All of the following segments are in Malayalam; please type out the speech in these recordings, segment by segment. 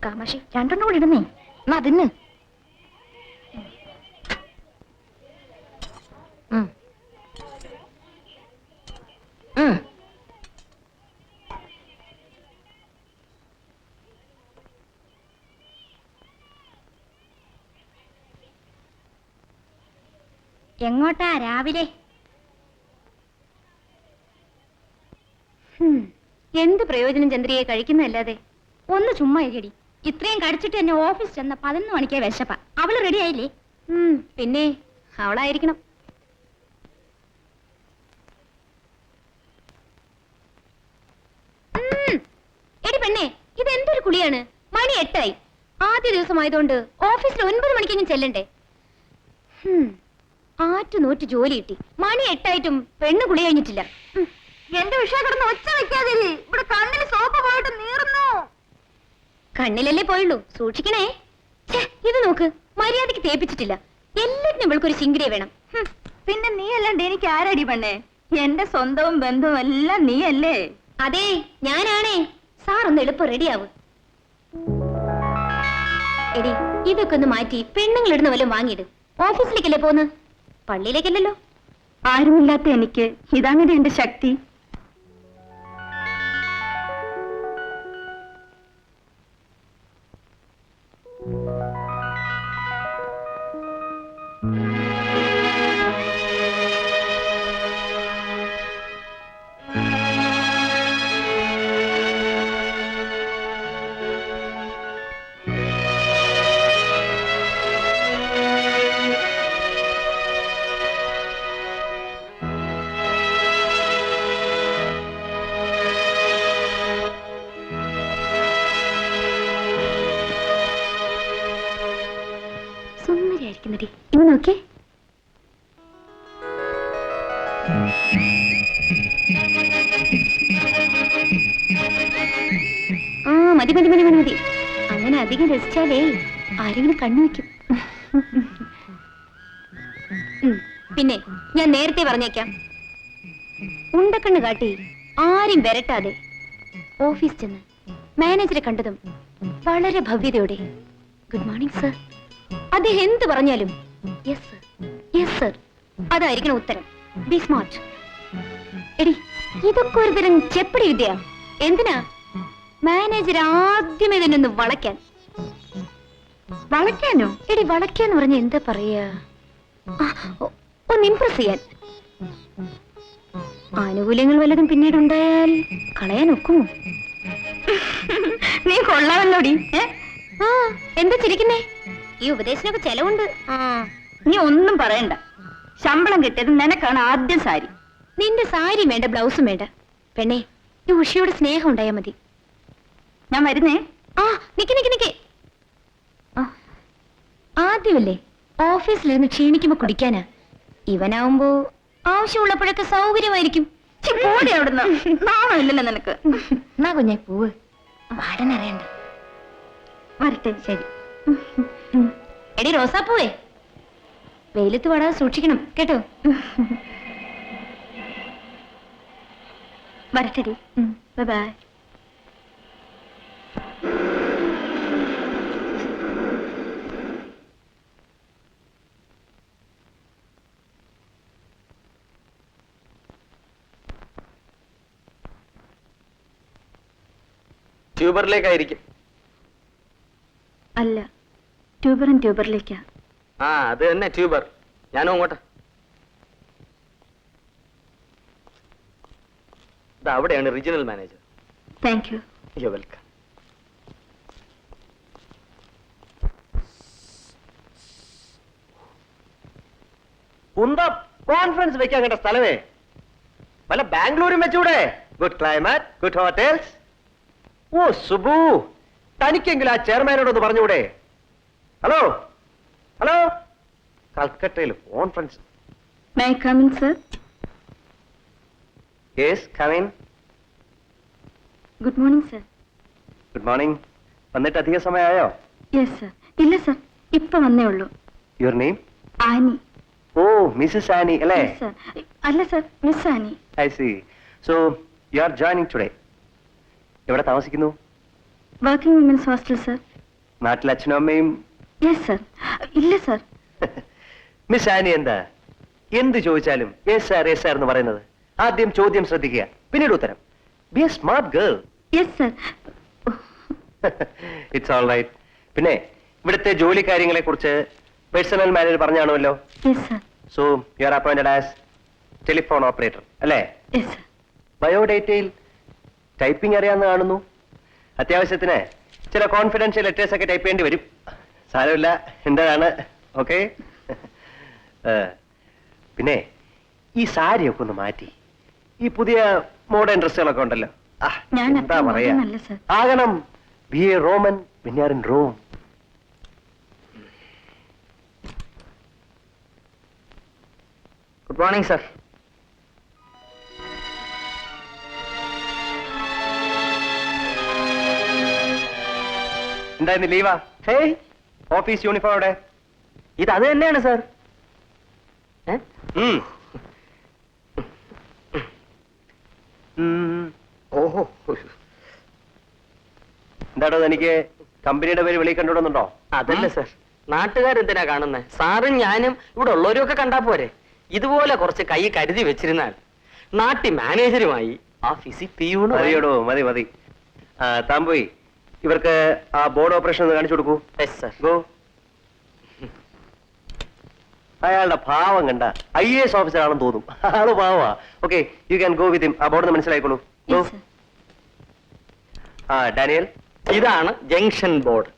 കാമാക്ഷി രണ്ടെണ്ണം കൂടി ഇടുന്നേ എന്നാ അതിന് എങ്ങോട്ടാ രാവിലെ? എന്ത് പ്രയോജനം ചന്ദ്രിയെ കഴിക്കുന്നതല്ലാതെ? ഒന്ന് ചുമ്മാ ഇരിക്കടി. ഇത്രയും കടിച്ചിട്ട് എന്നെ ഓഫീസ് ചെന്ന 11 മണിക്കേ വിശപ്പ. അവള് റെഡി ആയില്ലേ? പിന്നെ അവളായിരിക്കണം. എടി പെണ്ണേ, ഇതെന്തൊരു കുളിയാണ്? മണി 8 ആയി. ആദ്യ ദിവസമായതുകൊണ്ട് ഓഫീസിൽ 9 മണിക്കെങ്കിലും ചെല്ലണ്ടേ? ആറ്റു നോറ്റ് ജോലി കിട്ടി. മണി 8 ആയിട്ടും പെണ്ണ് കുളി കഴിഞ്ഞിട്ടില്ല. എന്റെ വിഷയം കിടന്ന് ഒച്ച വെക്കാതെ. ഇവിടെ കണ്ണിൽ സോപ്പ് പോയിട്ട് നീറുന്നു. കണ്ണിലല്ലേ പോയുള്ളൂ, സൂക്ഷിക്കണേ. ഇത് നോക്ക്, മര്യാദക്ക് തേപ്പിച്ചിട്ടില്ല. എല്ലാത്തിനും ഇവൾക്കൊരു ചിങ്കിടിയെ വേണം. പിന്നെ നീ അല്ലാണ്ട് എനിക്ക് ആരടി പെണ്ണേ? എന്റെ സ്വന്തവും ബന്ധവും എല്ലാം നീ അല്ലേ? അതെ, ഞാനാണേ. സാർ ഒന്ന് എളുപ്പം റെഡിയാവും. എടി, ഇതൊക്കെ ഒന്ന് മാറ്റി പെണ്ണുങ്ങളിടുന്ന വല്ലതും വാങ്ങിയിട്. ഓഫീസിലേക്കല്ലേ പോന്ന്, പള്ളിയിലേക്കല്ലല്ലോ. ആരുമില്ലാത്ത എനിക്ക് ഇതാണ് എന്റെ ശക്തി. ഇനി നോക്കേ. മതി മതി മതി മതി മതി. അങ്ങനെ അധികം രസിച്ചാലേ ആരെങ്കിലും കണ്ണു വയ്ക്കും. പിന്നെ ഞാൻ നേരത്തെ പറഞ്ഞേക്കാം, ഉണ്ടക്കണ്ണ് കാട്ടി ആരും വരട്ടാതെ ഓഫീസ് ചെന്ന് മാനേജറെ കണ്ടതും വളരെ ഭവ്യതയോടെ ഗുഡ് മോർണിംഗ് സർ, അദ്ദേഹം എന്ത് പറഞ്ഞാലും യെസ് സർ, യെസ് സർ, അതായിരിക്കണം ഉത്തരം. B smart. എടി, ഇതൊക്കെ ഒരു തരം ചെപ്പടി വിദ്യ. എന്തിനാ? മാനേജർ ആദ്യമേ തന്നെ ഒന്ന് വളയ്ക്കാൻ. വളയ്ക്കാനോ? എടി, വളയ്ക്കാന്ന് പറഞ്ഞ എന്താ പറയാ? ഒന്ന് ഇംപ്രസ് ചെയ്യാൻ. ആനുകൂല്യങ്ങൾ വല്ലതും പിന്നീട് ഉണ്ടായാൽ കളയാൻ ഒക്കുമോ? നീ കൊള്ളാമല്ലോടി. എന്താ ചിരിക്കുന്നേ? ഈ ഉപദേശത്തിനൊക്കെ ചെലവുണ്ട്. നീ ഒന്നും പറയണ്ട. ശമ്പളം കിട്ടിയത് നിനക്കാണ് ആദ്യം സാരി. നിന്റെ സാരി വേണ്ട, ബ്ലൗസും വേണ്ട. പെണ്ണേ, ഈ ഉഷയോട് സ്നേഹം ഉണ്ടായാ മതി. ഞാൻ വരുന്നേ. നിക്ക് നിക്ക് നിക്ക്. ആദ്യമല്ലേ ഓഫീസിലിരുന്ന് ക്ഷീണിക്കുമ്പോ കുടിക്കാനാ. ഇവനാവുമ്പോ ആവശ്യമുള്ളപ്പോഴൊക്കെ സൗകര്യമായിരിക്കും. പോടെ അവിടുന്ന്. നാണോ ഇല്ലല്ലോ നിനക്ക്? എന്നാ കുഞ്ഞെ പൂവ്, പാടനറിയണ്ട. വരട്ടെ. ശരി. എടി റോസാപ്പൂവേ, വെയിലത്ത് പാടാതെ സൂക്ഷിക്കണം കേട്ടോ. വരട്ടെടി. ബൈ. ട്യൂബറിലേക്കായിരിക്കും. അല്ല, ട്യൂബറും ട്യൂബറിലേക്കാ. അത് തന്നെ ട്യൂബർ. ഞാനും അങ്ങോട്ട്. അവിടെയാണ് regional manager. Thank you. You welcome. Conference വെക്കാൻ കേട്ട സ്ഥലമേ. വല്ല ബാംഗ്ലൂരും വെച്ചൂടെ? Good climate, good hotels. ഓ സുബു, തനിക്കെങ്കിലും ആ ചെയർമാനോടൊന്ന് പറഞ്ഞൂടെ? ഹലോ ഹലോ, കൽക്കട്ടയിൽ conference. May I come in sir? Yes, come in. Good morning sir. Good morning. വന്നിട്ട് അധിക സമയമായോ? Yes sir. ഇല്ല സർ, ഇപ്പൊ വന്നേ ഉള്ളൂ. Your name? Annie. Oh, Mrs Annie അല്ലേ? അല്ല sir, miss Annie. I C. So you R joining today. എവിടെ താമസിക്കുന്നു? Working women's hostel sir. നാട്ടിൽ അച്ഛനും അമ്മയും യെസ് സർ. ഇല്ല സർ. മിസ് ആനി എന്താ എന്ത് ചോദിച്ചാലും യെസ് സാർ എന്ന് പറയുന്നത്? ആദ്യം ചോദ്യം ശ്രദ്ധിക്കുക, പിന്നീട് ഉത്തരം. Be a smart girl. Yes sir. It's all right. പിന്നെ ഇവിടുത്തെ ജോലി കാര്യങ്ങളെ കുറിച്ച് പേഴ്സണൽ മാനേജർ പറഞ്ഞാണല്ലോ. Yes sir. So you are appointed as telephone operator അല്ലേ? Yes sir. ബയോഡേറ്റയിൽ ടൈപ്പിംഗ് അറിയാമെന്ന് കാണുന്നു. അത്യാവശ്യത്തിന് ചില കോൺഫിഡൻഷ്യൽ ലെറ്റേഴ്സ് ഒക്കെ ടൈപ്പ് ചെയ്യേണ്ടി വരും. സാരമില്ല, എന്താണ്. ഓക്കെ. പിന്നെ ഈ സാരിയൊക്കെ ഒന്ന് മാറ്റി ഈ പുതിയ മോഡേൺ ഡ്രസ്സുകളൊക്കെ ഉണ്ടല്ലോ, ഞാൻ എന്താ അത്ര പറയാ, മോഡേൺ അല്ല സർ. ആകണം. B A Roman when you are in Rome. Good morning sir. എന്തായിരുന്നു ലീവാ? ഹേയ്, ഓഫീസ് യൂണിഫോം അവിടെ? ഇത് അത് തന്നെയാണ് സർ. ഉം. ഓഹോ, എന്താടോ എനിക്ക് കമ്പനിയുടെ പേര് വെളിയിൽ കണ്ടുവിടുന്നുണ്ടോ? അതല്ല സർ, നാട്ടുകാരെന്തിനാ കാണുന്നത്? സാറും ഞാനും ഇവിടെ ഉള്ളവരും ഒക്കെ കണ്ടാ പോരെ. ഇതുപോലെ കുറച്ച് കൈ കരുതി വെച്ചിരുന്നാൽ നാട്ടി മാനേജരുമായി ഓഫീസിൽ പിയൂണ്. മതിയോടോ, മതി മതി. താൻ പോയി ഇവർക്ക് ആ ബോർഡ് ഓപ്പറേഷൻ ഒന്ന് കാണിച്ചു കൊടുക്കൂ. Yes sir. ഗോ. അയാളുടെ ഭാവം കണ്ട IAS ഓഫീസർ ആണെന്ന് തോന്നും. ആള് ഭാവാ. Okay, you can go with him. ആ ബോർഡ് മനസ്സിലായിക്കോളൂ. ഗോ. Yes sir. ഡാനിയൽ, ഇതാണ് ജംഗ്ഷൻ ബോർഡ്.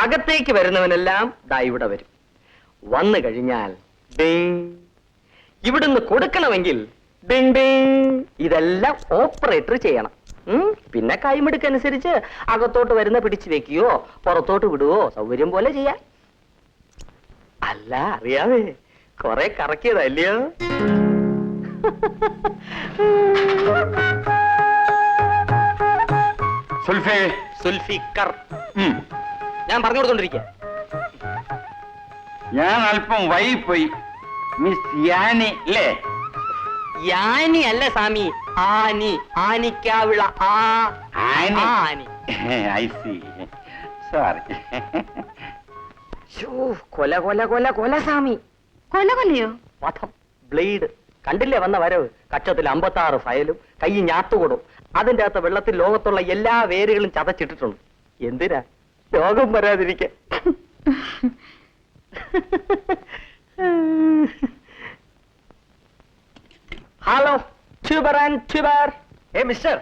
അകത്തേക്ക് വരുന്നവനെല്ലാം ദാ ഇവിടെ വരും. വന്നു കഴിഞ്ഞാൽ ഡിങ്. ഇവിടുന്ന് കൊടുക്കണമെങ്കിൽ ഡിങ് ഡിങ്. ഇതെല്ലാം ഓപ്പറേറ്റർ ചെയ്യണം. പിന്നെ കൈമെടുക്കനുസരിച്ച് അകത്തോട്ട് വരുന്ന പിടിച്ചു വെക്കുകയോ പുറത്തോട്ട് വിടുവോ സൗകര്യം പോലെ ചെയ്യാം. അല്ല, അറിയാവേ, കൊറേ കറക്കിയതല്ലയോ. സുൽഫിക്കർ. ഞാൻ പറഞ്ഞു കൊടുത്തോണ്ടിരിക്കുക. ഞാൻ അല്പം വൈകിപ്പോയി. മിസ് യാനി അല്ലേ? യാനി അല്ല സ്വാമി, Annie. Anikkavila. Annie. Annie. I see. Sorry. കൊല കൊല കൊല കൊല സ്വാമി. കൊല കൊല്ലയോ? വധം. ബ്ലേഡ്. കണ്ടില്ലേ വന്ന വരവ്? കച്ചത്തിൽ 56 ഫയലും കൈ ഞാത്തുകൊടും. അതിന്റെ അകത്ത് വെള്ളത്തിൽ ലോകത്തുള്ള എല്ലാ വേരുകളും ചതച്ചിട്ടിട്ടുണ്ട്. എന്തിനാ? രോഗം വരാതിരിക്കാൻ. Hello, tuber and tuber. Mister,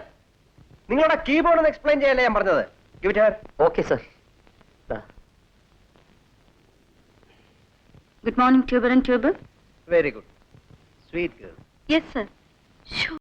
നിങ്ങളുടെ കീബോർഡ് ഒന്ന് എക്സ്പ്ലെയിൻ ചെയ്യാനല്ലേ ഞാൻ പറഞ്ഞത്. Give it here. Okay sir. Good morning tuber and tuber. Very good. Sweet girl. Yes sir.